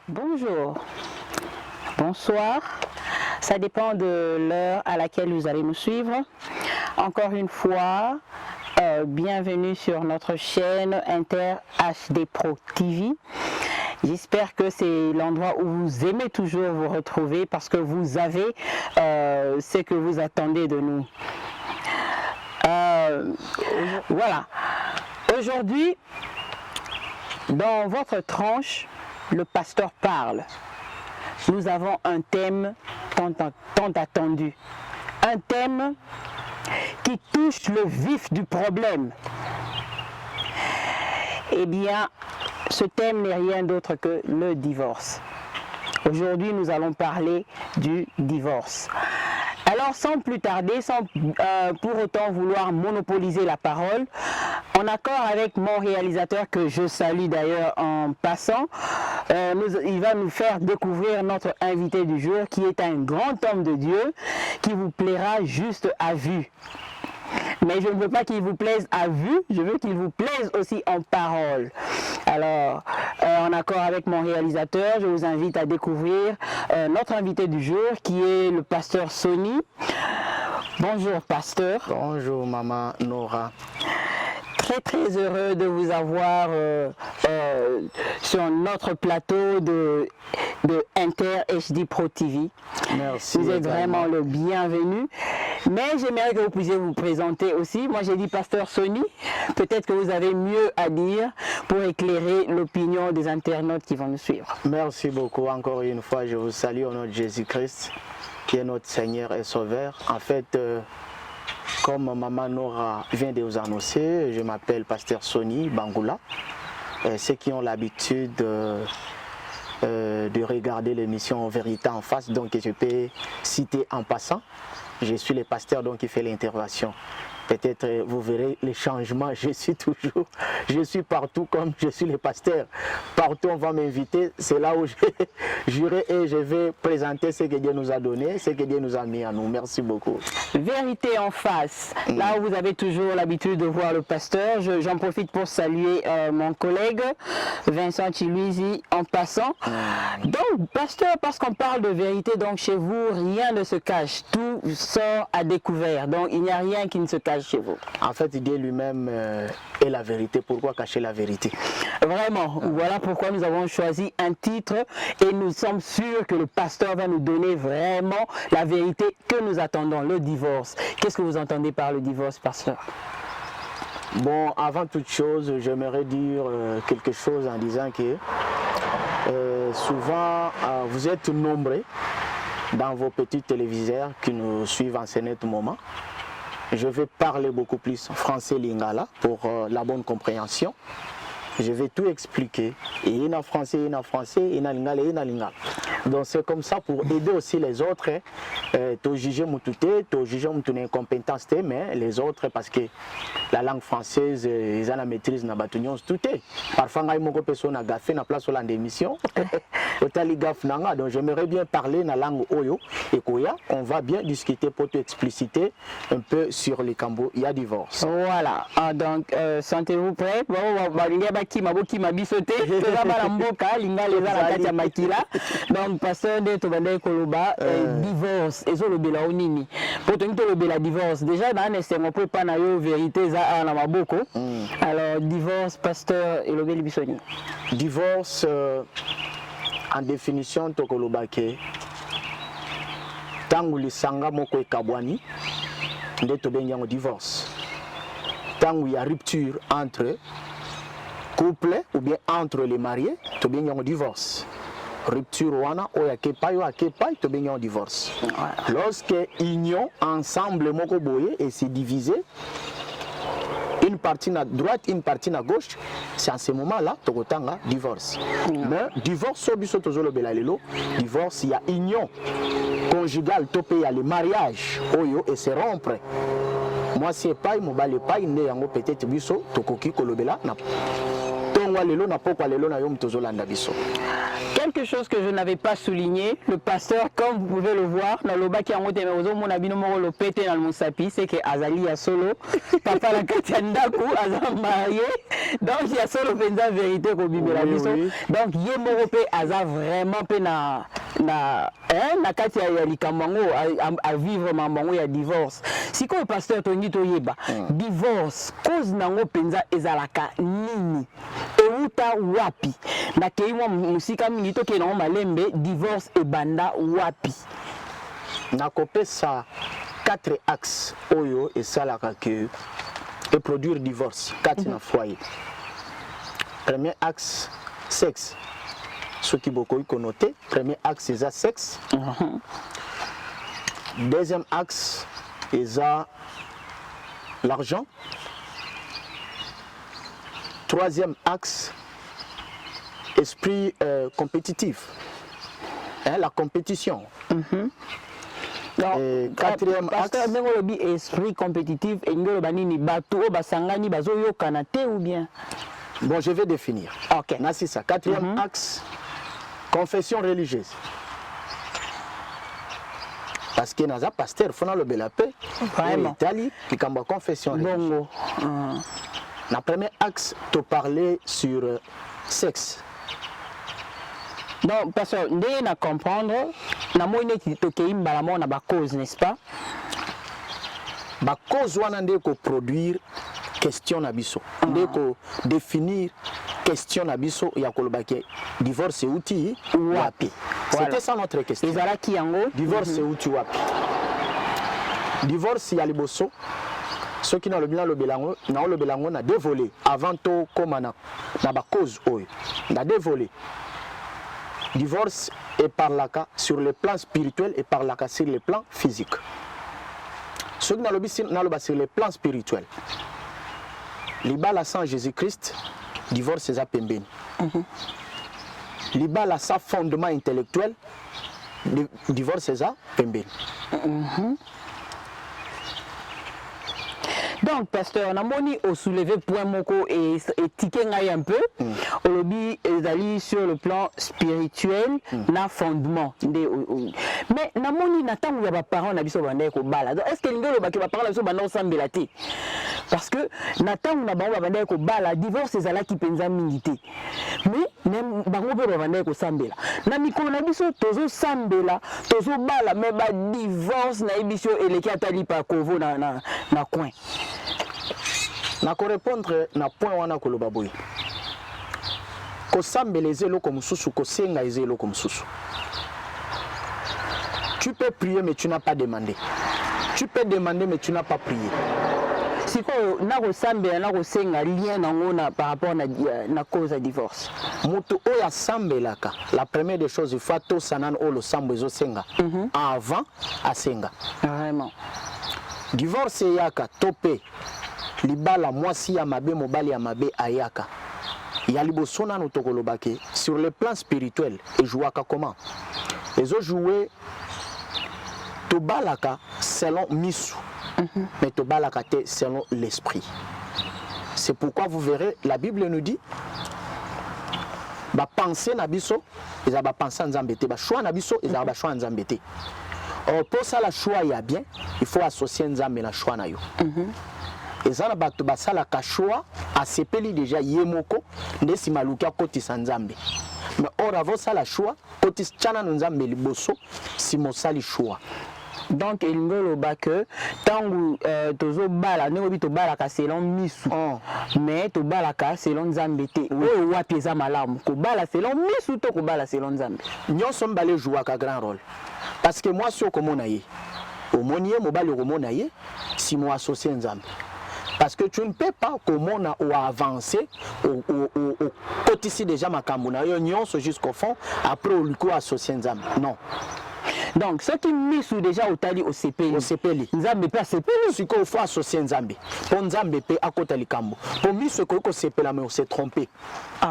Bonjour, bonsoir, ça dépend de l'heure à laquelle vous allez nous suivre. Encore une fois, bienvenue sur notre chaîne Inter HD Pro TV. J'espère que c'est l'endroit où vous aimez toujours vous retrouver parce que vous avez ce que vous attendez de nous. Voilà, aujourd'hui, dans votre tranche, le pasteur parle. Nous avons un thème tant attendu. Un thème qui touche le vif du problème. Eh bien, ce thème n'est rien d'autre que le divorce. Aujourd'hui, nous allons parler du divorce. Alors, sans plus tarder, sans pour autant vouloir monopoliser la parole, en accord avec mon réalisateur, que je salue d'ailleurs en passant, il va nous faire découvrir notre invité du jour, qui est un grand homme de Dieu, qui vous plaira juste à vue. Mais je ne veux pas qu'il vous plaise à vue, je veux qu'il vous plaise aussi en parole. Alors, en accord avec mon réalisateur, je vous invite à découvrir notre invité du jour, qui est le pasteur Sonny. Bonjour pasteur. Bonjour maman Nora. Très heureux de vous avoir sur notre plateau de Inter HD Pro TV. Merci. Vous êtes vraiment le bienvenu. Mais j'aimerais que vous puissiez vous présenter aussi. Moi j'ai dit pasteur Sonny. Peut-être que vous avez mieux à dire pour éclairer l'opinion des internautes qui vont nous suivre. Merci beaucoup. Encore une fois, je vous salue au nom de Jésus-Christ, qui est notre Seigneur et Sauveur. En fait, comme maman Nora vient de vous annoncer, je m'appelle pasteur Sonny Bangoula. Ceux qui ont l'habitude de regarder l'émission Vérité en face, donc je peux citer en passant. Je suis le pasteur donc qui fait l'intervention. Peut-être vous verrez les changements, je suis partout comme je suis le pasteur. Partout on va m'inviter, c'est là où j'irai et je vais présenter ce que Dieu nous a donné, ce que Dieu nous a mis à nous. Merci beaucoup. Vérité en face, là où vous avez toujours l'habitude de voir le pasteur, j'en profite pour saluer mon collègue Vincent Chiluisi en passant. Donc pasteur, parce qu'on parle de vérité, donc chez vous rien ne se cache, tout sort à découvert, donc il n'y a rien qui ne se cache chez vous. En fait, Dieu lui-même est la vérité. Pourquoi cacher la vérité? Vraiment, voilà pourquoi nous avons choisi un titre et nous sommes sûrs que le pasteur va nous donner vraiment la vérité que nous attendons, le divorce. Qu'est-ce que vous entendez par le divorce, pasteur? Bon, avant toute chose, j'aimerais dire quelque chose en disant que souvent, vous êtes nombreux dans vos petits téléviseurs qui nous suivent en ce net moment. Je vais parler beaucoup plus français lingala pour la bonne compréhension. Je vais tout expliquer. Et il y a français, il y a français, il y a lingala, il y a lingala. Donc c'est comme ça pour aider aussi les autres. Tu juger mon touté, tu juger mon incompétence, mais les autres parce que la langue française, ils ont la maîtrise na batunions touté. Parfois, il y a une personne qui a fait la place sur l'émission. Donc j'aimerais bien parler dans la langue Oyo et Koya. On va bien discuter pour te expliciter un peu sur les Cambo. Il y a divorce. Voilà. Donc sentez-vous prêts? Donc pasteur de Tobanda Koloba divorce et so le bela onini. Pour tenir le bela divorce déjà dans un peu pas na yo vérité za na maboko. Alors divorce pasteur et le beli bisoni. Divorce en définition tokoloba ke tangu lisanga moko ekabwani nde tobenga ngo divorce. Tangu ya rupture entre couple ou bien entre les mariés tobenga ngo divorce. Rupture wana oya kepai wa kepai tobenga ngo divorce. Lorsque union ensemble moko boye et c'est divisé, une partie à droite, une partie à gauche, c'est en ce moment-là, tokotanga divorce. Mais divorce, divorce, il y a union conjugale, il y a le mariage, oyo, et c'est rompre. Moi, c'est pas, mon balai pas, il n'est peut-être biso, tokoki kolobela, na. Tongwa lelo na pokwa lelo na yom tozolanda biso. quelque chose que je n'avais pas souligné, le pasteur, comme vous pouvez le voir, dans le bas qui a monté mon abino le pété dans le Moussapi, c'est que Azali a solo, papa la Katiandaku, Azali marié, donc il y a solo penza vérité au Bibela biso. Donc yé morope Aza vraiment pe na kati ya likambango à vivre mambango ya divorce. Si ko pasteur tongi to yeba, divorce cause nango penza ezalaka nini? Euta wapi? Na keimwa musika mingi to ke na malembe divorce e banda wapi? Na kopesa 4 axes oyo et salaka que et produire divorce 4 na foyer. Premier axe sexe. Ce qui beaucoup connoté, premier axe c'est sexe. Deuxième axe c'est l'argent. Troisième axe, esprit compétitif, hein, la compétition. Et quatrième axe, esprit compétitif et ou bien. Bon, je vais définir. Ok. C'est ça. Quatrième axe, confession religieuse. Parce que nous avons pasteur, il faut le belapé. Vraiment. Italie, qui a une confession religieuse. Le premier axe, te parler sur sexe. Donc, parce que nous devons comprendre, nous avons une cause, n'est-ce pas? La cause, c'est produire question nabiso. Ndeko définir question nabiso ya kolobaki divorce c'est outil wapi. C'était ça notre question. Divorce c'est outil wapi. Divorce ya liboso. Ceux qui n'ont le bilan le belango na dévolé avant tout comme na ba cause oyo. Na dévolé. Divorce est par là sur le plan spirituel et par là sur le plan physique. Ceux qui n'ont le bilan sur le plan spirituel. Libala sans Jésus-Christ, divorce c'est à pembeni. Libala sans fondement intellectuel, divorce c'est à pembeni. Donc, pasteur, on a soulevé point moko et tiqué un peu. On lobby est sur le plan spirituel, na fondement. Mais namoni n'attend où il y a pas parents n'habite au bandé au bala. Est-ce que l'ingénieur va parler sur bandé sans belati? Parce que n'attend où na bango bandé au bala divorce c'est là qui pensa milité. Mais même bango be bandé au sambela. Na mikolo na biso tozo sambela, tozo bala mais ba divorce na ibiso eleki atali pa kovo na coin. Nako répondre na point wana koloba boy. Ko sambeleze loko mususu ko senga eze loko mususu. Tu peux prier mais tu n'as pas demandé. Tu peux demander mais tu n'as pas prié. Si quoi na ko sambela na ko senga lien na par rapport na cause de divorce. Mutu oya sambelaka. La première des choses il faut to sanan o lo sambezo senga avant à senga. Vraiment. Divorce yaka topé. Libala mwasi ya mabe mobali ya mabe ayaka. Ya libosona no tokolobake sur le plan spirituel et jouaka comment? Les autres jouer tobalaka selon misu. Mais tobalaka te selon l'esprit. C'est pourquoi vous verrez la Bible nous dit ba penser na biso ils ba penser nzambete ba choix na biso ils ba choix nzambete. Or pour ça la choix ya bien, il faut associer nzambe na choix na yo. Et ça na bato basala ka choix a sepeli déjà yemoko ndesi maluka koti sanzambe. Mais or avant ça la choix koti chana nzambe liboso si mosali choix. Donc il ngolo ba que tangu tozo bala ne to bala ka selon misu. Mais to bala ka selon nzambe te. O wapi za malamu ko bala selon misu to ko bala selon nzambe. Nyonso mbale joua ka grand rôle. Parce que moi si okomona ye. Omoniye mobali okomona ye si mo associé nzambe. Parce que tu ne peux pas comment on a avancé au côté ici déjà ma kamuna jusqu'au fond après au luko associé nzambe. Non. Donc ce qui met sous déjà au tali au CPI. Au CPI. Nzambe pas CPI. Ce qu'il faut associer nzambe. Pour nzambe pe à côté likambo. Pour mis ce que CPI là mais on s'est trompé.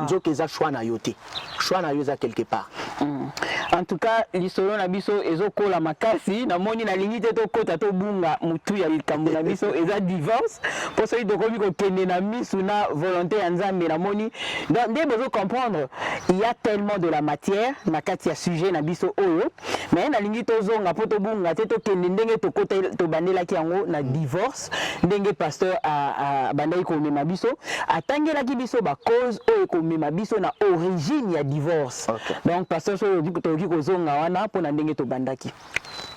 Nzo keza choix na yote. Choix na yoza quelque part. En tout cas, l'histoire na biso ezokola makasi na moni na lingi te to kota to bunga mutu ya likambo na biso eza divorce pour ceux qui komi ko kende na misu na volonté ya Nzambe na moni ndé bezo comprendre il y a tellement de la matière na kati ya sujet na biso oyo mais na lingi to zonga po to bunga te to kende ndenge to kota to bandela ki yango na divorce ndenge pasteur a bandai ko mema biso atangela ki biso ba cause oyo ko mema biso na origine ya divorce. Donc pasteur so dit to ki ko zonga wana po na ndenge to bandaki.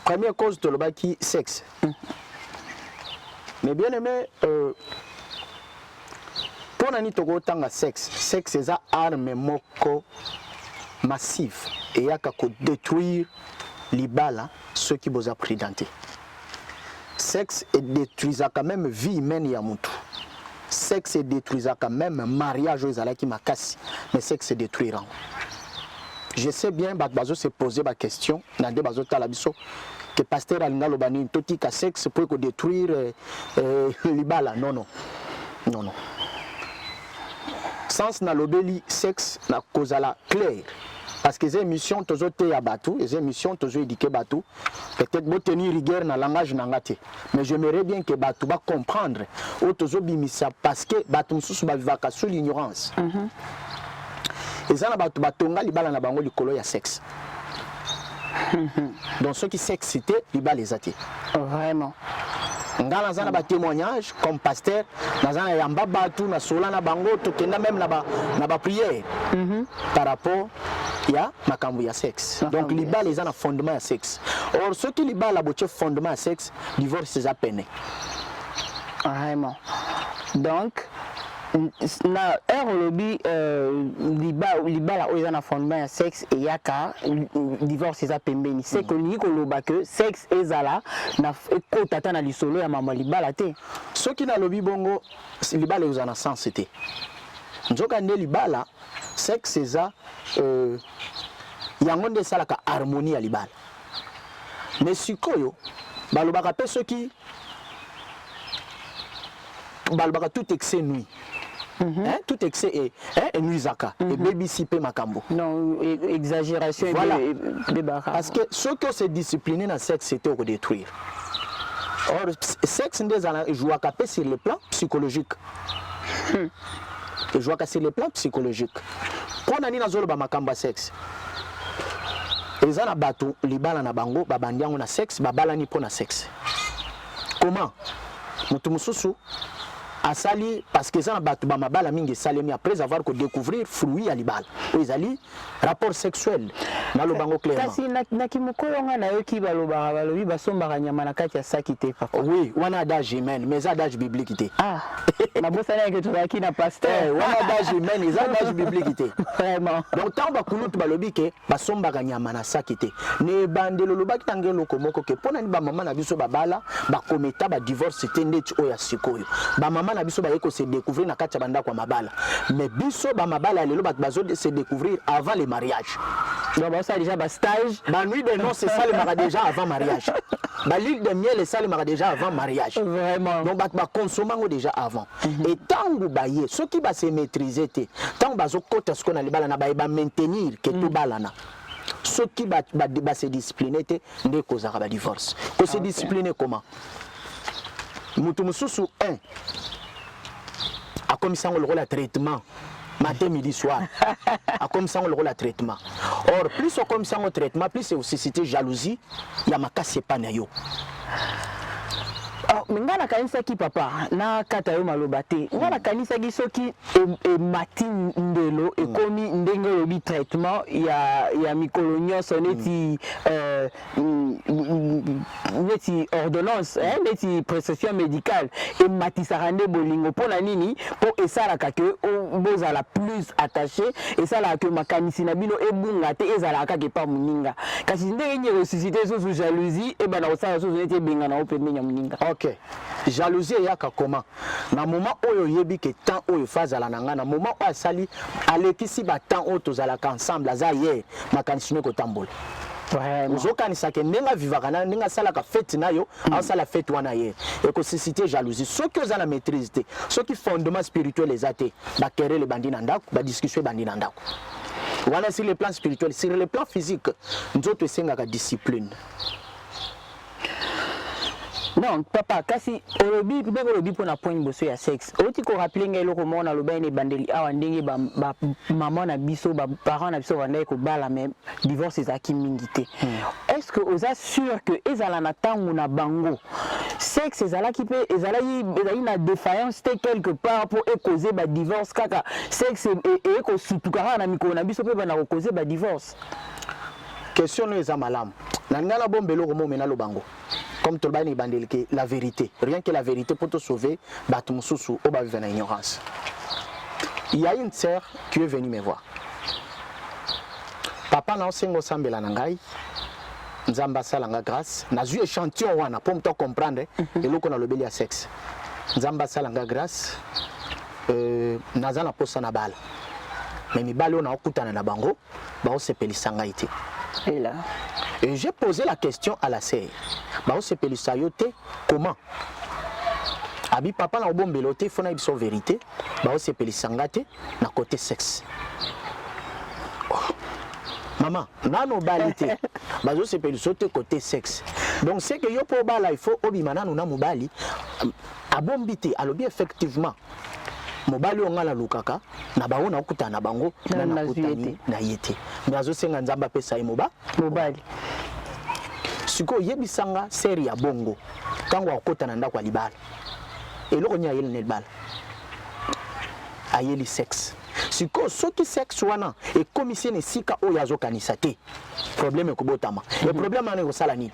Première cause to lobaki sexe. Mais bien aimé pour nani to ko tanga sexe c'est ça arme moko massive et yaka ko détruire libala ceux qui vous a prédenté. Sexe et détruisa quand même vie humaine ya mutu. Sexe et détruisa quand même mariage aux alaki makasi mais sexe détruira. Je sais bien bazo se poser ma question dans des bazo talabiso que pasteur alinga lobani toti ka sexe pour ko détruire libala non. Sens na lobeli sexe na kozala clair parce que ces émissions tozo te ya batu, les émissions tozo éduquer batu, peut-être bo tenir rigueur na langage nangate. Mais j'aimerais bien que batu ba comprendre o tozo bimisa parce que batu mususu ba vivaka sous l'ignorance. Et ça na batu batonga libala na bango likolo ya sexe. Donc ceux qui s'excitent, libala les até. Vraiment. Ngala zana ba témoignage comme pasteur nazana yamba batu na sola na bango to kenda même na ba prière par rapport ya makambo ya sexe. Donc liba les ana fondement ya sexe. Or ceux qui liba la boche fondement ya sexe divorce c'est à peine. Vraiment. Donc na lobby liba la oza na fondement ya sexe et yaka divorce eza pembeni c'est que ni ko loba que sexe ezala na ko tata na lisolo ya mama libala te ceux qui na lobby bongo libala oza na sens te nzoka nde libala sexe eza yango nde salaka harmonie ya libala mais sikoyo balobaka pe ceux qui balobaka tout excès nuit. Tout excès est nuisaka et baby sipe makambo. Non, exagération voilà. Et parce que ceux qui se discipliner dans le sexe c'était au détruire. Or sexe n'est joue sur le plan psychologique. Et joue sur le plan psychologique. Quand on a dans le makambo sexe. Les ana bato libala na bango babandiango na sexe babalani po na sexe. Comment? Mutu mususu asali parce que ça na batu ba mabala mingi salemi après avoir ko découvrir fruit à libala ezali rapport sexuel na lobango clairement kasi na kimukolo nga na yo ki baloba balobi basombaka nyama na kati ya saki te papa oui wana adage humain mais adage biblique te na bosana ke tozaki na pasteur wana adage humain les adage biblique te vraiment donc tant ba kunutu balobi ke basombaka nyama na saki te ne bandelo lobaki tangelo komoko ke pona ni ba mama na biso babala ba kometa ba divorce te ndeti oya sikoyo ba mama na biso ba yeko se découvrir na kati banda kwa mabala mais biso ba mabala lelo ba bazo se découvrir avant le mariage donc ça déjà ba stage ba nuit de noces c'est ça le mariage déjà avant mariage ba l'huile de miel c'est ça le mariage déjà avant mariage vraiment donc ba consommer déjà avant et tangu ba ye ceux qui ba se maîtriser te tangu bazo kota ce qu'on a libala na ba maintenir que tout balana ceux qui ba se discipliner te ndé kozaka ba divorce ko se discipliner comment mutu mususu 1 a comme ça on le rôle à traitement matin midi soir a comme ça on le rôle à traitement or plus on comme ça on traitement plus c'est aussi cité jalousie ya makasi pa na yo nga nakanisaki papa na kata yo maloba te nga nakanisaki soki mati ndelo ekomi ndenge lobi traitement ya mikolo nyonso neti ordonnance neti prescription médicale ematisaka nde bolingo mpona nini mpo esalaka ke bozala plus attaché esalaka ke makanisi na bino ebunga te ezalaka kaka epa moninga kasi ndenge nini resuscité susu jalousie ebana kosala susu neti ebengana o pembeni ya moninga. Ok. Jalousie yaka comment na moment oyo yebi ke temps oyo fazala na nga na moment oyo asali alekisi ba temps oyo tozalaka ensemble aza hier makanisi ne kotambola ozokanisa ke ndenge avivaka na ndenge asalaka fete na yo asala fete wana hier ekosisite jalousie soki oza na maîtrise te soki fondement spirituel eza te bakerele bandi na ndako badiscussion bandi na ndako Voilà sur le plan spirituel, sur le plan physique, nous autres c'est la discipline. Non, papa, kasi olobi pour na point bosso ya sexe. Oti ko rappeler ngai loko mona loba ene bandeli awa ndenge ba maman na biso ba parents na biso bandai ko bala même divorce ezaki mingité. Est-ce que vous êtes sûr que ezala na tangu na bango sexe ezalaki pe ezalaki na défaillance quelque part pour causer ba divorce kaka sexe et ko sutuka na mikolo na biso pe ba na causer ba divorce? Question nous ezamalam. Na ngala bombelo ko mo mena lo bango. Comme tout le monde est la vérité. Rien que la vérité pour te sauver, tu me sous au bas de l'ignorance. Il y a une sœur qui est venue me voir. Papa n'a pas ensemble la nangai. Nzamba salanga grâce. N'a eu échantillon wana pour me comprendre. Et là qu'on a le bélier à sexe. Nzamba salanga grâce. Naza na posa na bala. Mais mi bala on a okutana na bango. Ba o sepeli sangaité. Et là. Et j'ai posé la question à la sœur. Bah c'est pelusayote comment? Abi papa na bombelote il faut na biso vérité. Bah c'est pelisangate na côté sexe. Maman, na no balité. Bah c'est pelusote côté sexe. Donc c'est que yo pour bala il faut obimana na mobali abombité alobi effectivement. Mobali ongala lukaka na baona okuta na bango na nakutani na yete. Mais azo senga nzamba pesa mobali. Siko yebisanga seri ya bongo tango akota na ndako libala eloko nya yele nelbala ayeli sexe siko soki sexe wana e commission ne sika oyo azokanisa te problème ko botama le problème ane ko sala nini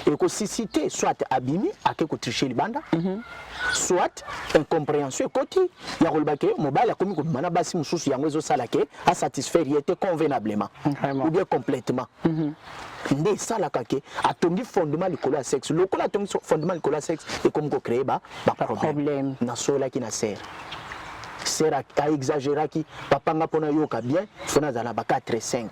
e ko susciter soit abimi ake ko tricher libanda soit incompréhension koti ya kolbake mobali akomi ko mana basi mususu yango ezo sala ke a satisfaire yete convenablement ou bien complètement nde salaka ke atongi fondement likolo ya sexe lokola atongi fondement likolo ya sexe et comme ko créer ba problème na sola ki na serre serre a exagérer ki papa nga pona yoka bien fona zala ba 4 et 5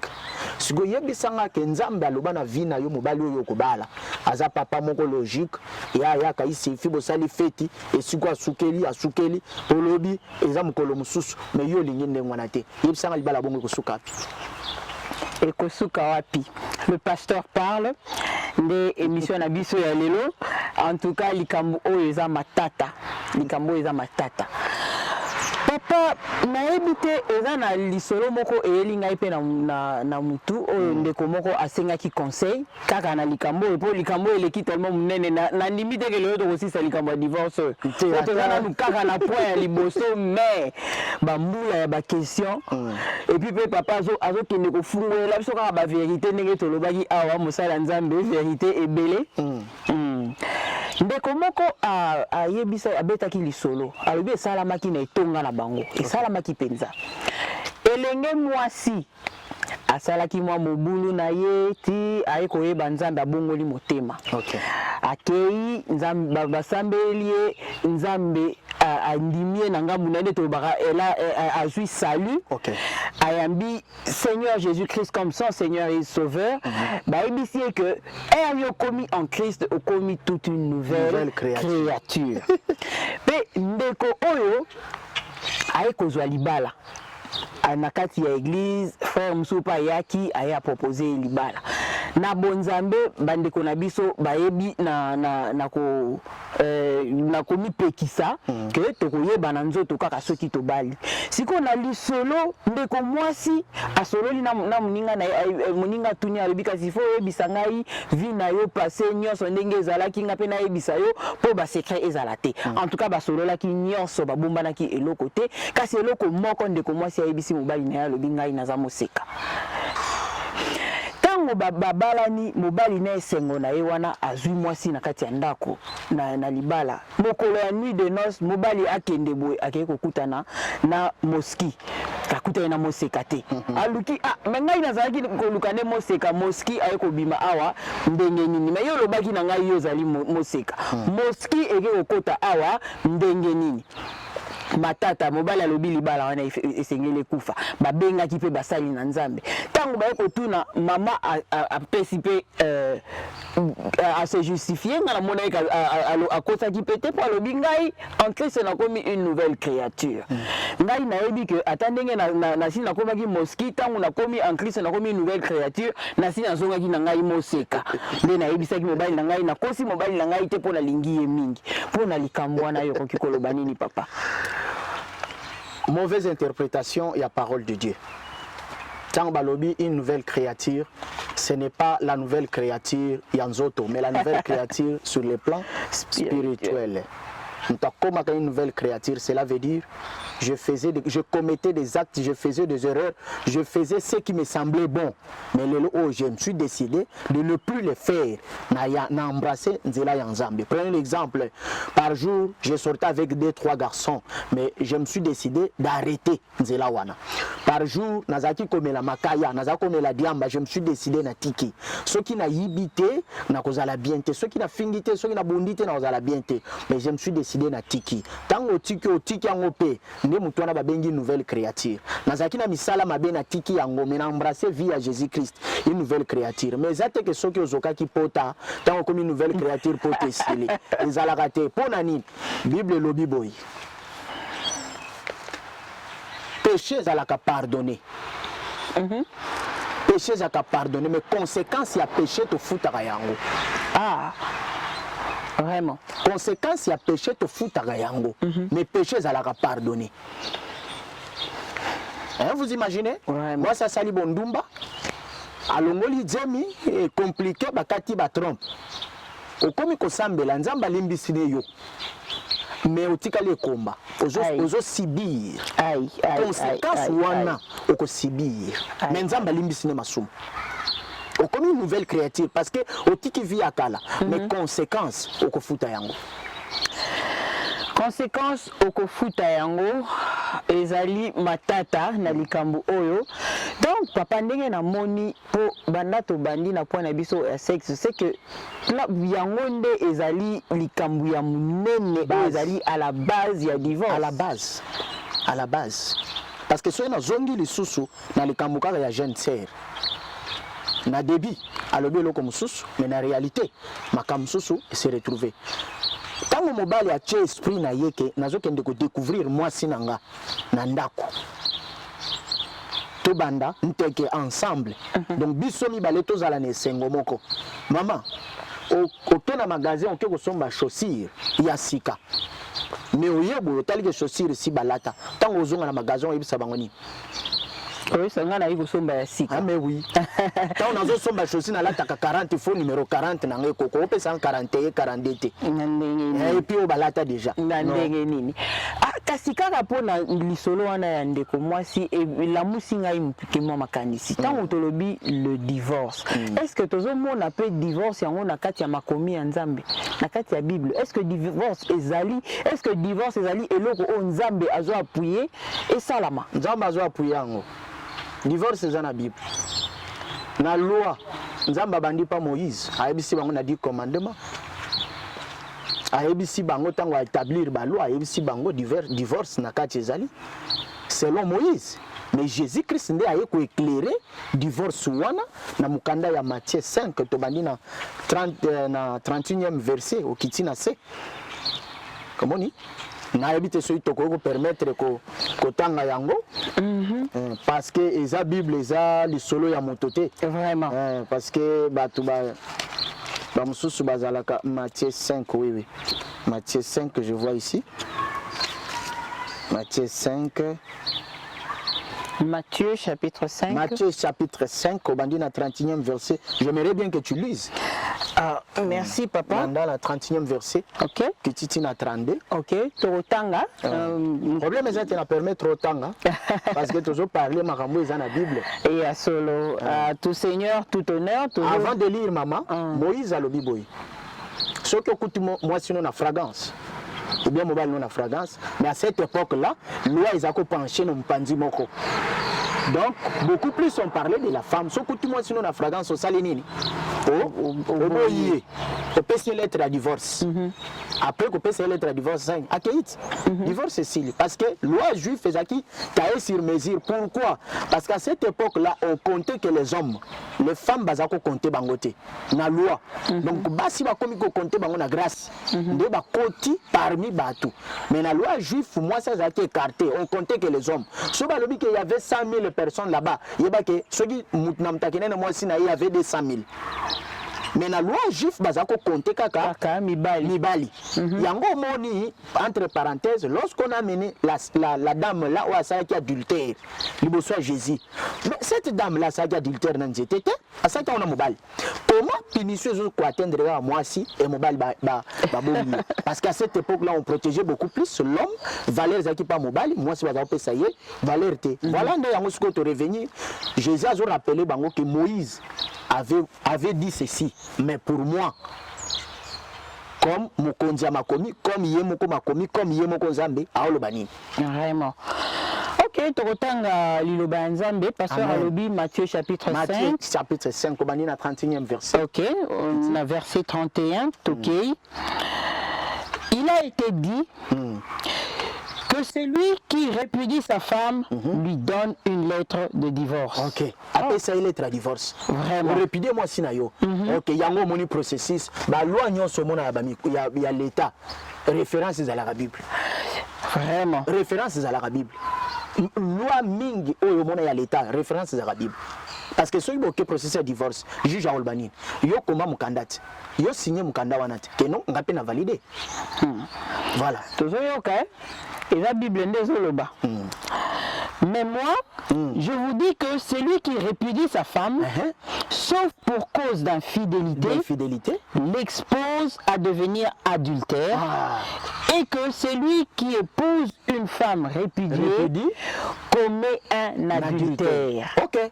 sigo yebisanga ke nzambe aloba na vie na yo mobali oyo kobala aza papa moko logique ya ka isi fibo sali feti et sigo asukeli olobi eza mukolo mususu mais yo lingi nde ngwana te yebisanga libala bongo kosuka et kosuka wapi. Le pasteur parle des émissions na biso ya lelo. En tout cas, likambo oyo eza matata. Papa, na ebite eza na lisolo moko elinga ipe na mutu oyo ndeko moko asengaki conseil kaka na likambo epo likambo eleki tellement munene na limite ke lelo tokosisa likambo ya divorce tozana kaka na point ya liboso mais bambula ya baquestion et puis pe papa azokende kofungolela biso kaka bavérité ndenge tolobaki awa mosala nzambe vérité ebele ndeko moko ayebisa abetaki lisolo alobi esalamaki na etonga na bango esalamaki penza elenge mwasi asalaki mwa mobulu na ye ti aye koyeba nzambe abongoli motema akei nzambe basambeli ye nzambe andimie na ngambu na nde tolobaka ela azwi salut ayambi Seigneur Jésus-Christ comme son Seigneur et Sauveur bayebisi ye que ayo okomi en Christ okomi toute une nouvelle créature pe ndeko oyo aye kozwa libala na kati ya église frère Musupa yaki aya proposer libala na bonzambe bandeko na biso bayebi na komi pekisa ke tokoyeba na nzoto kaka soki tobali siko na lisolo ndeko mwasi asololi na muninga na muninga tuni alobi kasi fo yebisa ngai vi na yo passé nyonso ndenge ezalaki nga pe na yebisa yo po ba secret ezala te en tout cas basololaki nyonso babombanaki eloko te kasi eloko moko ndeko mwasi ayebisi mobali na alobi ngai naza moseka tango babalani mobali na esengo na ye wana azwi mwasi na kati ya ndako na libala mokolo ya nuit de noces mobali akende boye akei kokutana na moski akutana na moseka te aluki me ngai nazalaki koluka nde moseka moski aye kobima awa ndenge nini me yo olobaki na ngai yo ozali moseka moski eke kokota awa ndenge nini matata mobali alobi libala wana esengeli kufa babengaki mpe basali na nzambe ntango baye kotuna mama apesi mpe ase justifie nga namona ye akosaki mpe te mpo alobi ngai en Christ nakomi une nouvelle créature ngai nayebi ke ata ndenge nasi nakomaki moski ntango nakomi en Christ nakomi une nouvelle créature nasi nazongaki na ngai moseka nde nayebisaki mobali na ngai nakosi mobali na ngai te mpo nalingi ye mingi mpo na likambo wana yo koki koloba nini papa? Mauvaise interprétation, il y a parole de Dieu. Tant balobi une nouvelle créature, ce n'est pas la nouvelle créature Yanzoto, mais la nouvelle créature sur le plan spirituel. Comme une nouvelle créature, cela veut dire je commettais des actes, je faisais des erreurs, je faisais ce qui me semblait bon. Mais je me suis décidé de ne plus le faire. Prenez l'exemple, par jour, je sortais avec 2-3 garçons, mais je me suis décidé d'arrêter. Par jour, nazaki comme la makaya, nazaki comme la diamba, je me suis décidé na tiki. Ceux qui n'a yibité, na kozala bienté, ceux qui n'a fingité, ceux qui n'a bondité, na kozala bienté. Mais je me suis décidé na tiki. Tant au tiki en opé, ne mutwana babengi nouvelle créature. Nazaki na misala mabe na tiki yango, mais na embrasser vie à Jésus-Christ, une nouvelle créature. Mais zate que ceux qui ozoka ki pota, tant comme une nouvelle créature pote stylé. Les alagate, ponani, Bible lobi boy. Péché zalaka pardonné. Péché zalaka pardonné, mais conséquence il y a péché te foutaka yango. Ah. Vraiment. Conséquence, il y a péché, te foutaka yango. Mais péché, ça l'a pardonné. Hein, vous imaginez? Vraiment. Moi, ça sali bondumba. Alongoli djemi, compliqué, bakati batrompe. Okomi kosambela, nzamba limbisine yo. Mais otika le komba. Ozo sibir. Conséquence, wana, oko sibir. Mais nzamba limbisine masumu. Comme une nouvelle créature parce que au tiki vit à kala mais conséquences au kofuta yango conséquence au kofuta yango ezali matata na likambo oyo donc papa ndenge na moni po banda to bandi na point na biso ya sexe c'est que yango nde ezali likambo ya munene ezali à la base ya divorce à la base parce que soyez na zongi lisusu na likambo kaka ya jeune sœur na débit alobi eloko mosusu mais na réalité makambo mosusu se retrouver ntango mobali atie esprit na ye ke nazokende kodécouvrir mwasi na nga na ndako tobanda nteke ensemble donc biso mibale tozala na esengo moko mama oke na magasin oke kosomba chaussure ya sika mais oyebo otali ke chaussure si balata ntango ozonga na magasin oyebisa bango nini? Oui, c'est un gars qui somba ya sika. Ah mais oui. Quand on a somba chaussure na lata 40 il faut numéro 40 na ngeko ko pe 141 42 te. Et puis au balata déjà. Ndenge nini. Ah kasika rapona lisolo wana ya ndeko mwasi et la musinga impuke mwa makanisi. Tant otolobi le divorce. Est-ce que tozo mona pe divorce yango na kati ya makomi ya Nzambe? Na kati ya Bible. Est-ce que divorce ezali eloko o Nzambe azo appuyer et salama? Nzambe azo appuyer yango. Divorce c'est dans la Bible. Na loi, Nzamba bandi pa Moïse, ayebisi bango na 10 commandements. Ayebisi bango tango établir ba loi, ayebisi bango divorce na kati ezali. Selon Moïse, mais Jésus-Christ nde aye ko éclairer divorce wana na mukanda ya Matthieu 5 to bandi na 31e verset au kitina C. Comment ni? Na habite so itoko ko permettre ko tanga yango parce que eza Bible eza lisolo ya mototé vraiment parce que batu ba mususu bazalaka Matthieu 5 oui Matthieu 5 que je vois ici Matthieu 5 Matthieu chapitre 5 Matthieu chapitre 5 au bandi na 31e verset. J'aimerais bien que tu lises. Ah, merci papa. Dans la 31e verset. OK. Que tu na 32. OK. Torotanga. Problème est de permettre Torotanga parce que toujours parler makambo dans la Bible. Et à solo tout seigneur, tout honneur, toujours... Avant de lire maman, Moïse a le biboy. Ce que écoute moi sinon la fragrance. Ou bien mobile non la fragrance, mais à cette époque-là, loi ils a penché non pandi moko. Donc beaucoup plus on parlait de la femme. Ce que moi sinon la fragrance au salinini. Oh boye. opesi lettre à divorce. Après opesi lettre à divorce 5 accueillit. Divorce c'est si parce que loi juive faisait taille sur mesure. Pourquoi? Parce qu'à cette époque-là, on comptait que les hommes, les femmes bazako compter bangote na loi. Donc basi ba komi ko compter bango na grâce. De ba koti parmi batou. Mais la loi juive moi ça a été écarté. On comptait que les hommes. So ba lobi qu'il y avait 100 000 personnes là-bas. Il y a que ceux qui mutnamtakene moi si na il y avait des 100 000. Mais la loi juive bazako compter kaka mibali. Yango moni entre parenthèses lorsqu'on a mené la dame là où ça qui adultère. Liboso Jésus. Mais cette dame là ça qui adultère nan j'étais à ça on a mobile. Comment punition quoi atteindre à moi si et mobile ba parce qu'à cette époque là on protégeait beaucoup plus l'homme valeur ça qui pas mobile moi si bazako ça y est valeur té. Voilà ndé yango ce que tu revenir Jésus a rappelé bango que Moïse avait dit ceci. Mais pour moi, comme Mokonzi Makomi, comme Yemoko Makomi, comme Yemoko Nzambe, Aolobani. Vraiment. Ok, Torotanga Liloba Nzambe, pasteur Alobi, Matthieu chapitre 5. Matthieu chapitre 5, comme on est à 31e verset. Ok, on a verset 31, ok. Il a été dit que celui qui répudie sa femme lui donne une lettre de divorce. Ok. Après ça, il lettre de divorce. Vraiment. Répudie moi si nayo. Ok. Yango moni processus. Bah loi nyon so mona abami. Il y a l'état. Références à la Bible. Vraiment. Références à la Bible. Loi mingi oyo mona ya l'état. Références à la Bible. Parce que ceux qui ont processé divorce, juge à Olbani, yo comment mukandate, yo signé mukanda wanate, que non, on a peine à valider. Voilà. Tout ça ok. Et la Bible est bas. Mais moi, je vous dis que celui qui répudie sa femme, sauf pour cause d'infidélité, l'expose à devenir adultère, et que celui qui épouse une femme répudiée commet un adultère. Ok.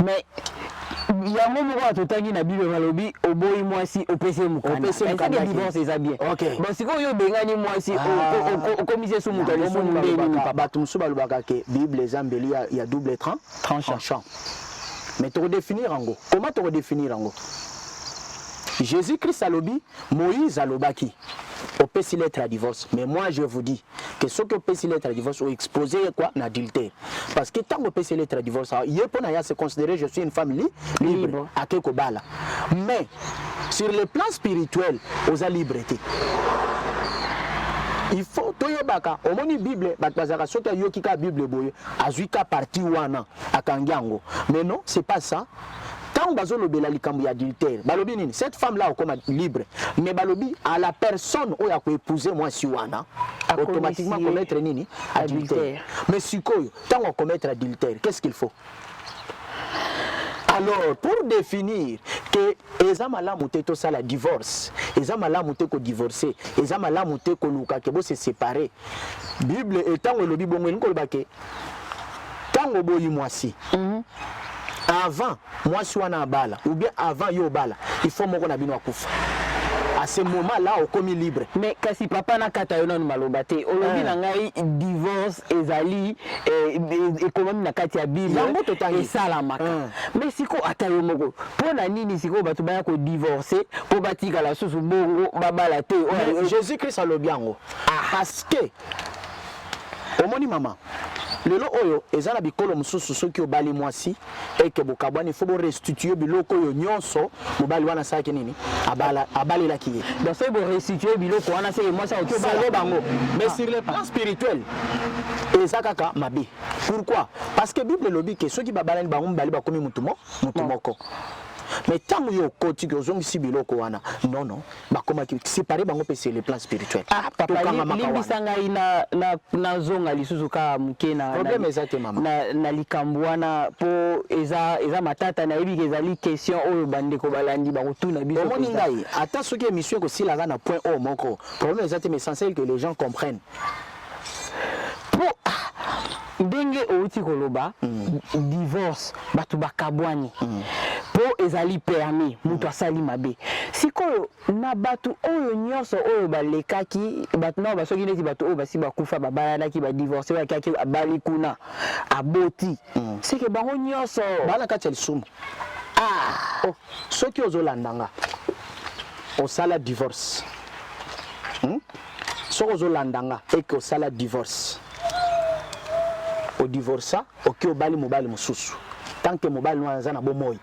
Mais il y a un moment où tu as dit que Bible malobi oboyi mwasi opese mukanda. C'est que divorce c'est bien. OK. Bon si ko yo bengani mwasi o komise su mukanda so ndeni papa. Batumsu balobaka ke Bible ezambeli ya double tranchant. Mais tu redéfinir en gros. Comment tu redéfinir en gros? Jésus-Christ alobi, Moïse alobaki. Au péci lettre à divorce. Mais moi je vous dis que ce que péci lettre à divorce ou exposé quoi d'adultère. Parce que tant que péci lettre à divorce, il peut se considérer je suis une femme libre à quelque bala. Mais sur le plan spirituel, aux a liberté. Il faut toyebaka au moni Bible bakazaka soka yokika Bible boye azuika parti wana akangiango. Mais non, c'est pas ça. Quand bazolo bela likambu adultère, balobi nini cette femme là comme libre, mais balobi à la personne où ya ko épouser moi si wana automatiquement commettre nini adultère. Mais sikoyo, tant on commettre adultère, qu'est-ce qu'il faut? Alors, pour définir que ezamala muteto ça la divorce, ezamala muteko divorcer, ezamala muteko luka ke bo se séparer. Bible étant le Bible bongo nkolobake. Tango boyi mwasi. Avant, moi je suis en bala, ou bien avant yo bala, il faut que je sois à ce moment-là, on commis libre. Mais si papa n'a pas eu malobate, on a divorce, ezali, et quand même na katia Bible, et ça la marque. Mais si ko atayo moko, pour na nini si ko batu ba ko divorcer, pour batika la sous bongo, babala te. Jésus-Christ a le bien. Parce que, au moni maman. Lelo oyo ezala bikolo mususu soki obali mwasi eke bokabwani faut restituer biloko oyo nyonso mobali wana saki nini abali la kiye donc c'est pour restituer biloko wana c'est moi ça okyo bango mais sur le plan spirituel ezakaka mabe. Pourquoi? Parce que Bible lobi ke soki babalani bango mbali bakomi mutu moko. Mais tant que vous continuez à faire des choses, non, séparer sur le plan spirituel. Ah, papa, il na zonga lisuzuka mukena problème exact maman na likambwana po eza matata na yebi kezali question oyo bande ko balandi ba retourna biso au moni ngai ata soki émission ko sila na point o moko problème exact mais essentiel que les gens comprennent po ndenge outi koloba divorce batu bakabwani po ezali permis mutu asali mabe sikoyo na batu oyo nyonso oyo balekaki batu na basoki neti batu oyo basi bakufa babalanaki badivorce bakaki abali kuna aboti c'est que bango nyonso bala kati ya lisumu Oh, ceux qui ont landanga, au sala divorce. Ceux qui ont landanga et qui au sala divorce. Au divorce, au bali mobali mususu. Tant que mobali nous a bomoy,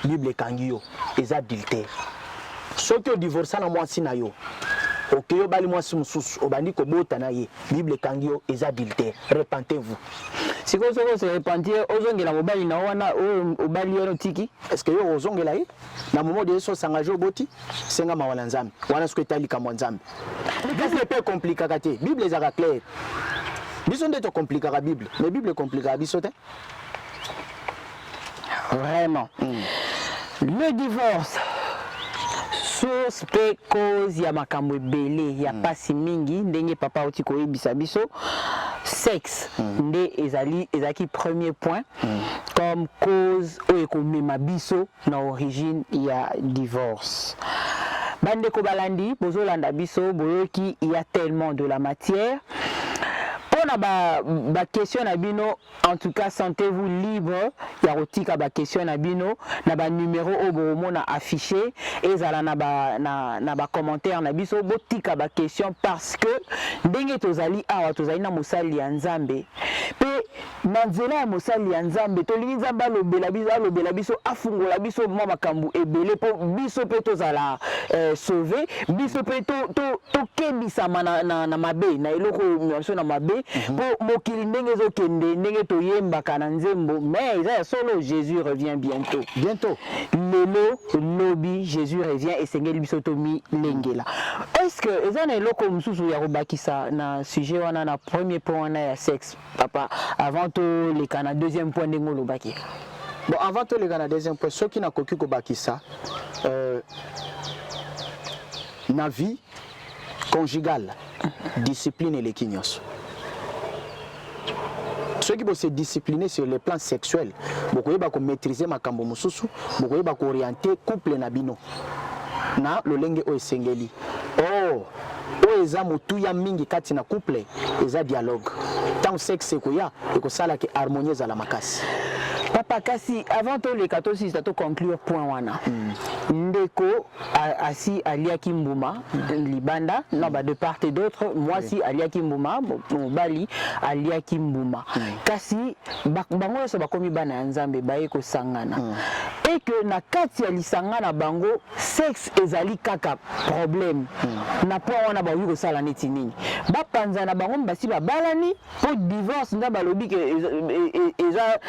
Bible kangio, les adultères. Ceux qui ont divorcé na moi sinayo. Ok, bali moi mususu, obandi ko bota na ye. Bible kangio, les adultères. Repentez-vous. Si vous se repentir, ozongela mobali na wana obali yono tiki. Est-ce que yo ozongela ye? Na moment de so sangajo boti, senga mawala nzambe. Wana sko etali kamwa nzambe. Bible peut compliquer kate. Bible est claire. Biso ndeto compliquer la Bible, mais Bible compliquer biso te. Vraiment. Le divorce. Source pe cause ya makambo ebele ya pasi mingi ndenge papa oti ko yebisa biso sexe nde ezaki premier point comme cause oyo ekomema biso na origine ya divorce. Bande ko balandi bozolanda biso boyoki il y a tellement de la matière. On a question na bino, en tout cas sentez-vous libre ya rotika ba question na bino na ba numéro obo na affiché et zala na ba commentaire na biso botika ba question parce que ndenge tozali awa tozali na mosali ya nzambe pe na nzela ya mosali ya nzambe tolingi nzambe alobela biso afungola biso mwa makambu ebele po biso pe tozala sauver biso pe to kebisama na mabe na eloko biso na mabe po mokili ndenge ezokende ndenge toyembaka na nzembo mais eza ya solo Jésus revient bientôt lelo lobi Jésus revient esengeli biso tomi lengela. Est-ce que eza na eloko mosusu ya kobakisa na sujet wana na premier point wana ya sexe papa avant to les kana deuxième point ndenge olobaki? Bon, avant to les kana deuxième point ceux qui na koki kobakisa na vie conjugale discipline et les kinyos. Ceux qui vont se discipliner sur le plan sexuel, beaucoup va maîtriser ma kambo mususu, beaucoup va orienter couple nabino. Na lo lenge o esengeli. Oh, o eza mutu ya mingi kati na couple, eza dialogue. Tant sexe ko ya, eko sala ki harmonieuse la makasi. Papa kasi avant to le 14 to conclure point wana. Ndeko asi aliaki mbuma libanda non ba de part et d'autre moi si aliaki mbuma bali aliaki mbuma kasi bango so bakomi bana nzambe baye ko sangana et que na kati ya lisangana bango sexe ezali kaka problème na point wana ba ko sala neti nini ba panza na bango basi ba balani pour divorce nda balobi ke eza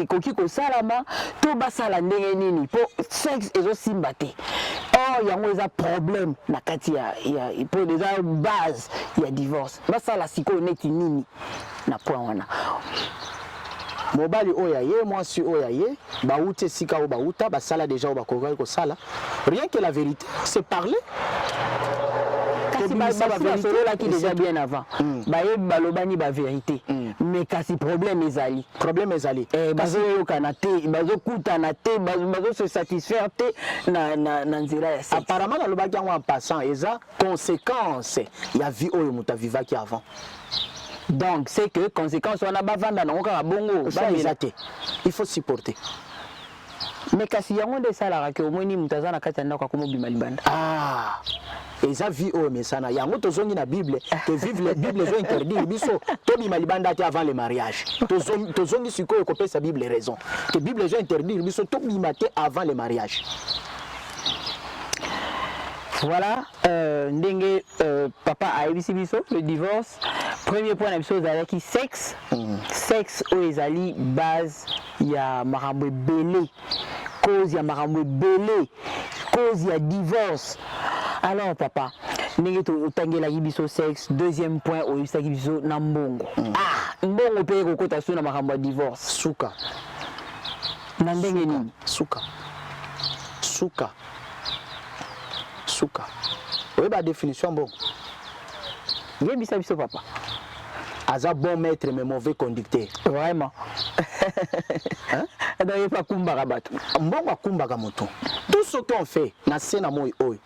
koki ko salama to basala ndenge nini po sexe ezo simba te. Oh, il y a un problème na kati ya pour des base ya divorce basala siko neti nini na point wana mobali oya ye mwasi oya ye bauti sika o bauta basala déjà o bakoka ko sala rien que la vérité c'est parler. Là qui déjà bien avant baye balobani ba vérité mais kasi problème ezali bazo yokana te bazo kutana te bazo se satisfaire te na nzira ya sexe. Apparemment na lobaki en passant eza conséquence ya vie oyo muta vivaki avant. Donc c'est que conséquence on a bavanda na oka bongo il faut supporter. Mais kasi yango de sala ka omoni mutazana kati ndako ko mobima libanda. Ah, eza vie o mesana yango tozongi na Bible que vive la Bible zo interdire biso to bima libanda te avant le mariage. Tozongi siko ko pesa Bible raison. Que Bible zo interdire biso to bima te avant le mariage. Voilà, ndenge papa a ebisi biso le divorce. Premier point na biso ezalaki sexe. Sexe o ezali base ya makambo ebele. Cause ya makambo ebele. Cause ya divorce. Alors papa, ndenge totangelaki biso sexe. Deuxième point o ebisaki biso na mbongo. Ah, mbongo pe kokota so na makambo ya divorce. Suka. Na ndenge nini? Suka. Oui, la définition bon. Yebisa biso papa. Aza bon maître mais mauvais conducteur. Vraiment. Hein? D'ailleurs pas kumbaka bato. Mbongo kumbaka moto. Tout ce qu'on fait na sena moi oy.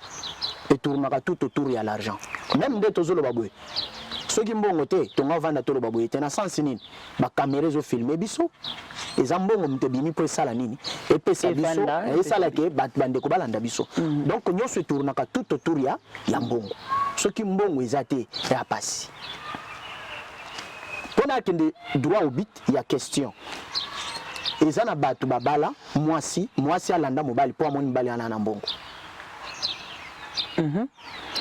Et tournera tout autour de l'argent. Même des tozolo baboué. Ceux qui mbongo te, tonga vanda tolo baboué te na sens nini. Ba caméra zo filmer biso. eza mbongo moto ebimi mpo esala nini epesa biso esalaki bandeko balanda biso donc nyonso etournaka tout autour ya mbongo soki mbongo eza te ya pasi mpona akende droit au but ya question eza na bato babala mwasi alanda mobali mpo amoni mobali ana na mbongo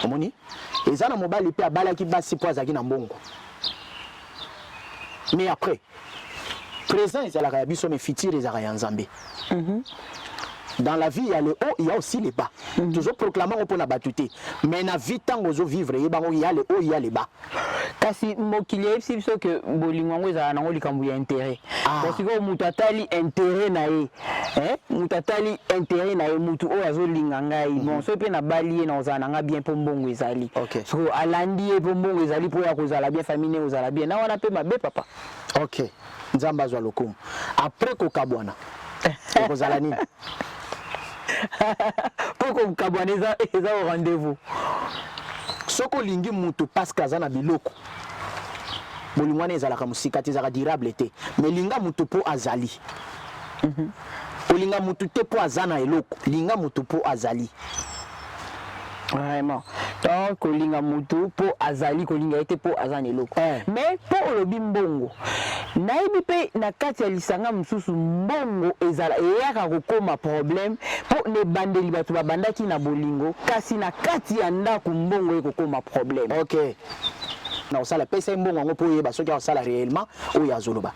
omoni eza na mobali mpe abalaki basi mpo azalaki na mbongo mais après présent ezalaka ya biso mais futur ezalaka ya nzambe dans la vie il y a le haut il y a aussi les bas toujours proclamant on pona batuté mais na vie tango zo vivre yebango il y a le haut il y a les bas kasi mokili yebisi biso ke bolingo yango ezala nango likambo ya intérêt parce que mutu atali intérêt na ye mutu atali intérêt na ye mutu oyo azolinga ngai bon so mpe nabali ye na ozala nanga bien mpo mbongo ezali so alandi ye mpo mbongo ezali mpo ya kozala bien famille ne ozala bien na wana mpe mabe papa ok nzambe azwa lokumu après kokabwana ekozala nini poko mkabwana eza au rendez-vous soko olingi mutu parce que aza na biloko bolingo wana ezalaka mosika te ezalaka durable te mais linga mutu mpo azali olinga mutu te mpo aza na eloko linga mutu mpo azali vraiment donc kolinga mutu po azali kolinga ete po aza na eloko mais po olobi mbongo nayebi mpe na kati ya lisanga mosusu mbongo ezala eyaka kokoma problème po na ebandeli bato babandaki na bolingo kasi na kati ya ndako mbongo ekokoma problème ok na kosala pesa mbongo yango mpo oyeba soki akosala réellement oyo azoloba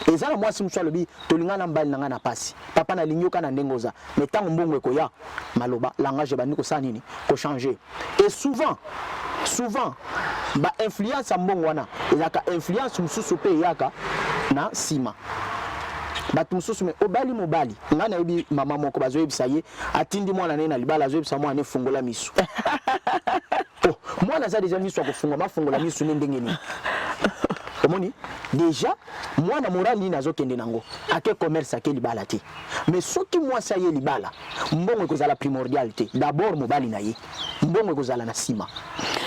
eza na mwasi mosu alobi tolinga na mbali na nga na pasi papa nalingi yoka na ndenge oza mais ntango mbongo ekoya maloba langage ebandi kosala nini kochange et souvent ba-influence ya mbongo wana ezalaka influence mosusu mpe eyaka na nsima bato mosusu me obali mobali ngai nayebi mama moko bazoyebisa ye atindi mwana naye na libala azoyebisa mwana efungola miso mwana aza deja miso akofungola mafungola miso ne ndenge nini omoni déjà mwana moral nini azokende nango ake commerce ake libala te mais soki mwasi aye libala mbongo ekozala primordial te d'abord mobali na ye mbongo ekozala na nsima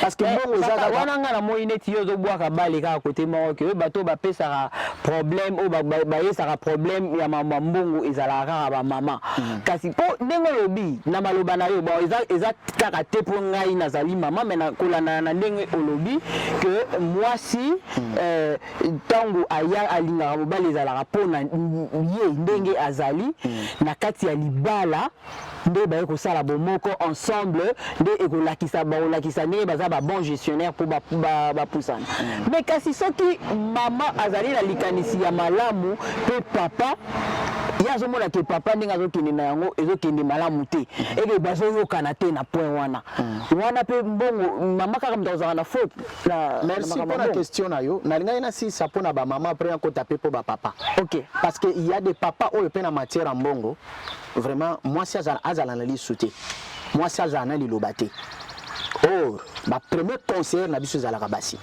parce que mbongo ezaka wana nga na moi neti yo ozobwaka bale kaka kote moko ke oyo bato bapesaka problème oyo bayesaka problème ya mama mbongo ezalaka kaka bamama kasi mpo ndenge olobi na maloba na yo bon eza kaka te mpo ngai nazali mama me nakolanda na ndenge olobi ke mwasi ntango aya alingaka mobali ezalaka mpona ye ndenge azali na kati ya libala nde baye kosala bomoko ensemble nde bakolakisa ndenge baza babon gestionnaire mpo bapusana mais kasi soki mama azali na likanisi ya malamu mpe papa ye azomona ke papa ndenge azokende na yango ezokende malamu te eke bazoyokana te na point wana mpe mbongo mama kaka moto akozala na faute merci mpona question na yo nalingai nasisa mpona bamama apres akota mpe mpo bapapa ok parce que il y a des papas oyo mpe na matière ya mbongo vraiment mwasi azala na lisu te mwasi azala na liloba te or bapremier conseiller na biso ezalaka basi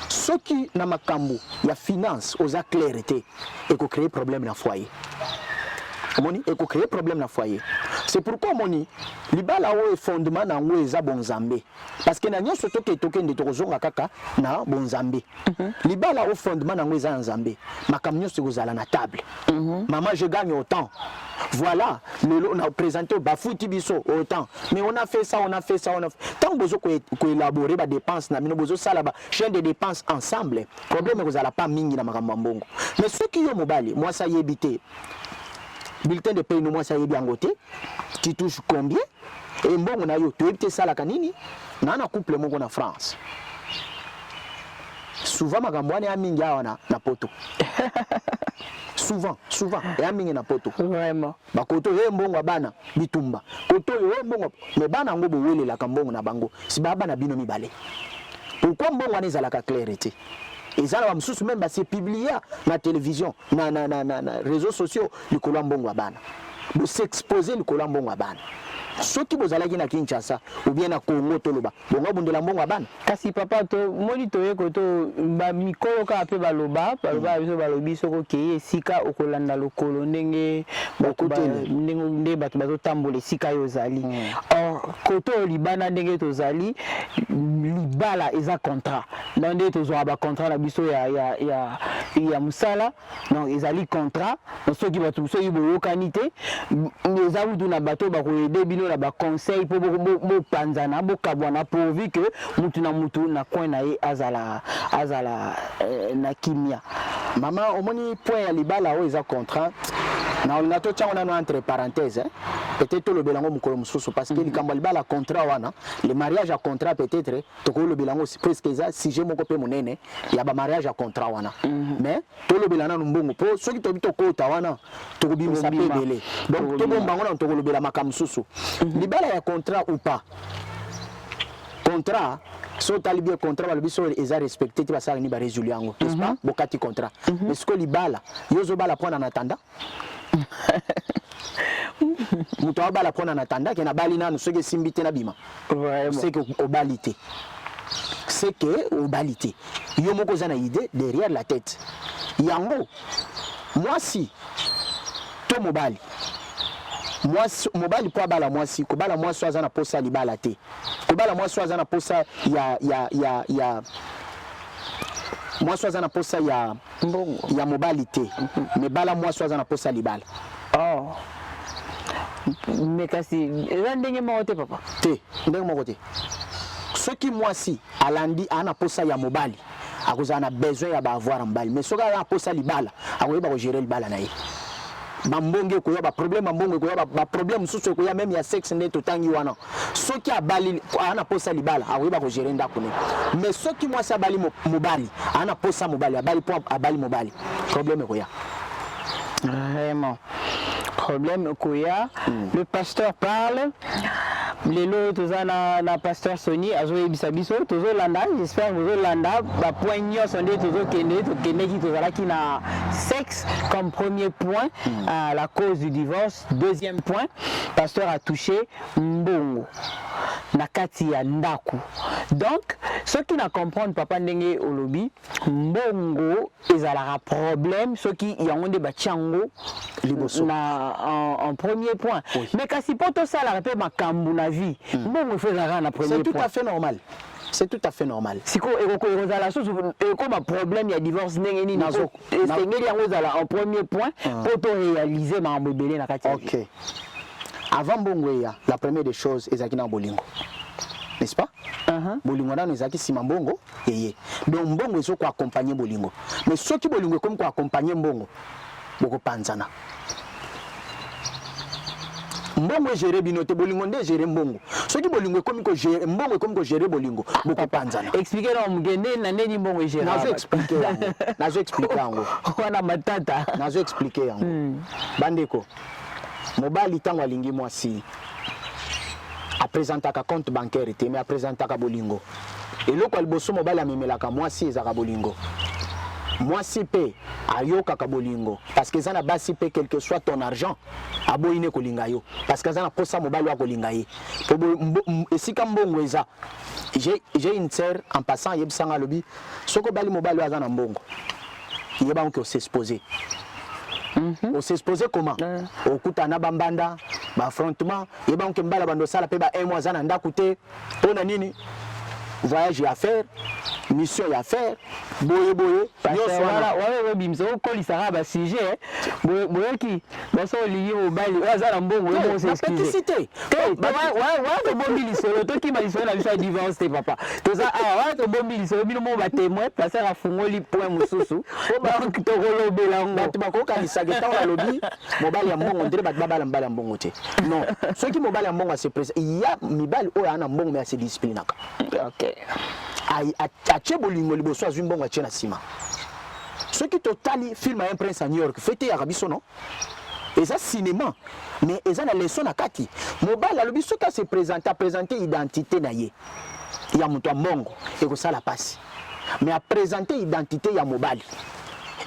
soki na makambo ya finance oza clair te ekocréer problème na foyer omoni ekocréer problème na foyer c'est pourquoi omoni libala oyo fondement nango eza bonzambe parce que na nyonso tokende tokozonga kaka na bonzambe libala oyo fondement nango eza na nzambe makambo nyonso ekozala na table maman je gagne autant voilà on a présenté bafuti biso autant mais on a fait ça tant bozo élaborer ba dépenses na bino bozo sala ba chaîne de dépenses ensemble problème ekozala pas mingi na makambo mbongo mais ceux qui yo mobali moi ça yebité bulletin de paie no moi ça yebi yango te tu touches combien et mbongo na yo to yebité sala kanini na couple moko na France souvent makambo wana ya mingi awa na poto souvent ya mingi na poto vraiment bakoto ye mbongo bana bitumba koto ye mbongo me bana ngo bowelelaka mbongo na bango si bana bino mibale pourquoi mbongo wana ezalaka clarité ezala ba msusu même ba se publier na télévision na réseaux sociaux likolo mbongo bana bo s'exposer likolo mbongo bana soki bozalaki na Kinshasa ou bien na Congo toloba bongo bundela mbongo abana kasi papa to moni to yeko to ba mikolo ka pe baloba biso balobi soko ke esika okolanda lokolo ndenge ndenge bato bazotambola esika yo zali or koto libana ndenge tozali libala eza contrat ndenge tozwa ba contrat na biso ya musala non ezali contrat soki bato soki boyokani te eza wutu na bato bakoyede bino na ba conseil po bopanzana bokabwana pourvu que mutu na coin na ye azala na kimia mama omoni point ya libala o eza contrat na olinga to tchango nano entre parenthèses peut-être le belango mukolo mususu parce que likambo libala contrat wana le mariage à contrat peut-être to ko le belango presque eza sujet moko pe monene ya ba mariage à contrat wana mais to le belana mbongo po soki to bito ko ta wana to ko bimisa pe belé donc to bombango na to ko le bela makamsusu libala ya contrat ou pas contrat so talibia contrat balobiso eza respecté ti basala ni ba résolu yango n'est-ce pas bokati contrat mais ce que libala yozo bala prendre en attendant muto abala prendre en attendant que na bali nanu soki simbité na bima c'est que obalité c'est que obalité yo moko za na idée derrière la tête yango moi si to mobali mobali po abala mwasi kobala mwasi aza na posa libala te kobala mwasi aza na posa ya mwasi aza na posa ya mobali te mais bala mwasi aza na posa libala oh mais kasi eza ndenge moko te papa te ndenge moko te soki mwasi alandi ana posa ya mobali akozala na besoin ya bavoir mobali mais soki ana posa libala akoyeba kogérer libala na ye bambonge koya ba problème bambonge koya ba problème susu koya même ya sexe nde totangi wana soki abali ana posa libala akoyeba ko gérer ndako ne mais soki mwasi abali mobali ana posa mobali abali po abali mobali problème koya vraiment problème koya le pasteur parle lelo tozana na pasteur Sony azoyebisa biso tozolanda j'espère tozolanda ba point nyonso nde tozokende ki tozalaki na sexe comme premier point à la cause du divorce. Deuxième point, pasteur a touché mbongo na kati ya ndaku. Donc ceux qui ne comprennent papa ndenge olobi mbongo ezalaka problème ceux qui yango nde bachango liboso na en premier point mais kasi poto sala pe makambu na vie mbongo fezaka na premier point c'est tout à fait normal. C'est tout à fait normal. Si ko ezala soso comme un problème ya divorce ndenge nini nazo esengeli yango ezala en premier point poto réaliser makambo ebele na kati. OK. Avant mbongo ya la première des choses ezaki na bolingo. N'est-ce pas? Bolingo nano ezaki sima mbongo yeye. Donc mbongo ezo ko accompagner bolingo. Mais soki bolingo comme ko accompagner mbongo boko panzana. Mbongo gérer binote bolingo nde gérer mbongo. Soki bolingo comme ko gérer mbongo comme ko gérer bolingo boko panzana. Expliquer na mugende na neni mbongo gérer. Nazo expliquer yango. Nazo expliquer yango. Wana matata. Nazo expliquer yango. Bandeko. Mobali tango alingi mwasi. A présentaka compte bancaire te mais a présentaka bolingo. Et loko liboso mobali amemelaka mwasi ezaka bolingo. Mwasi pe ayokaka bolingo parce que ça na basi pe quel que soit ton argent aboyine kolinga yo parce que ça na posa mobali wa kolinga ye. Esika mbongo eza. J'ai une sœur en passant yebisanga lobi soko bali mobali wa za na mbongo. Yeba on que s'exposer. On s'exposait comment au kutana bambanda ba affrontement yeba on que mbala bando sala pe ba un mois za na ndaku te pona nini voyage à faire mission à faire boye nyonso wana wawe bimso kolisaka ba sujet boye ki baso liye obali waza na mbongo yo se excuse wa to bombi lisolo to ki malisolo na biso divorce te papa to za wa to bombi lisolo bino mo ba témoin passer a fungoli point mususu ba to kolobela ngo bat ba ko kanisa geta wa lobi mobali ya mbongo ndire bat babala mbala mbongo te non ceux qui mobali ya mbongo se présente il y a mibali o ana mbongo mais se discipline ka OK a bolingo liboso azwi mbongo atie na sima soki totali film ya un prince à New York fete ya biso non eza cinéma mais eza na leçon na kati mobali alobi soki a se présenter identité na ye ya moto ya mbongo ekosala pasi mais a présenter identité ya mobali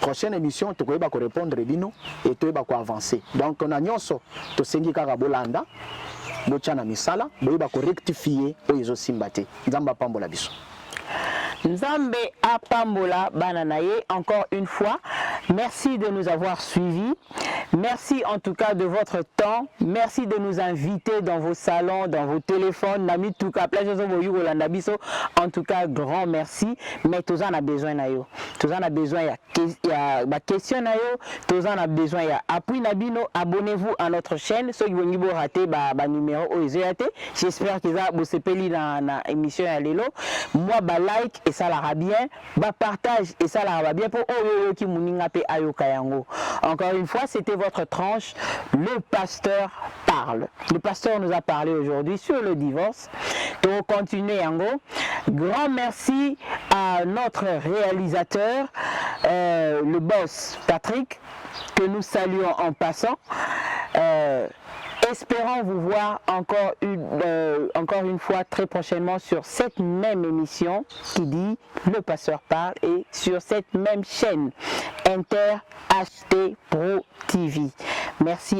prochaine émission tu vas répondre bino et tu vas avancer. Donc on a nyonso to sengi kaka bolanda bochana misala boyeba ko rectifier oyo simbate nzamba pambola biso. Nzambe apambola bananaye. Encore une fois, merci de nous avoir suivis. Merci en tout cas de votre temps. Merci de nous inviter dans vos salons, dans vos téléphones. Nami tout cas, en tout cas, grand merci. Mais tous en a besoin na yo. Tous en a besoin il y a ma question na yo. Tous en a besoin il y a appui nabino. Abonnez-vous à notre chaîne. Ceux qui vont rater ba numéro OZAT. J'espère que ça vous sepeli dans émission à l'élo. Moi ba like et ça la bien. Ba partage et ça la bien pour oyo qui muninga pe ayoka yango. Encore une fois, c'était votre tranche, le pasteur parle. Le pasteur nous a parlé aujourd'hui sur le divorce. Donc continuez en gros. Grand merci à notre réalisateur, le boss Patrick, que nous saluons en passant. Espérons vous voir encore une fois très prochainement sur cette même émission qui dit Le Pasteur Parle et sur cette même chaîne Inter HT Pro TV. Merci.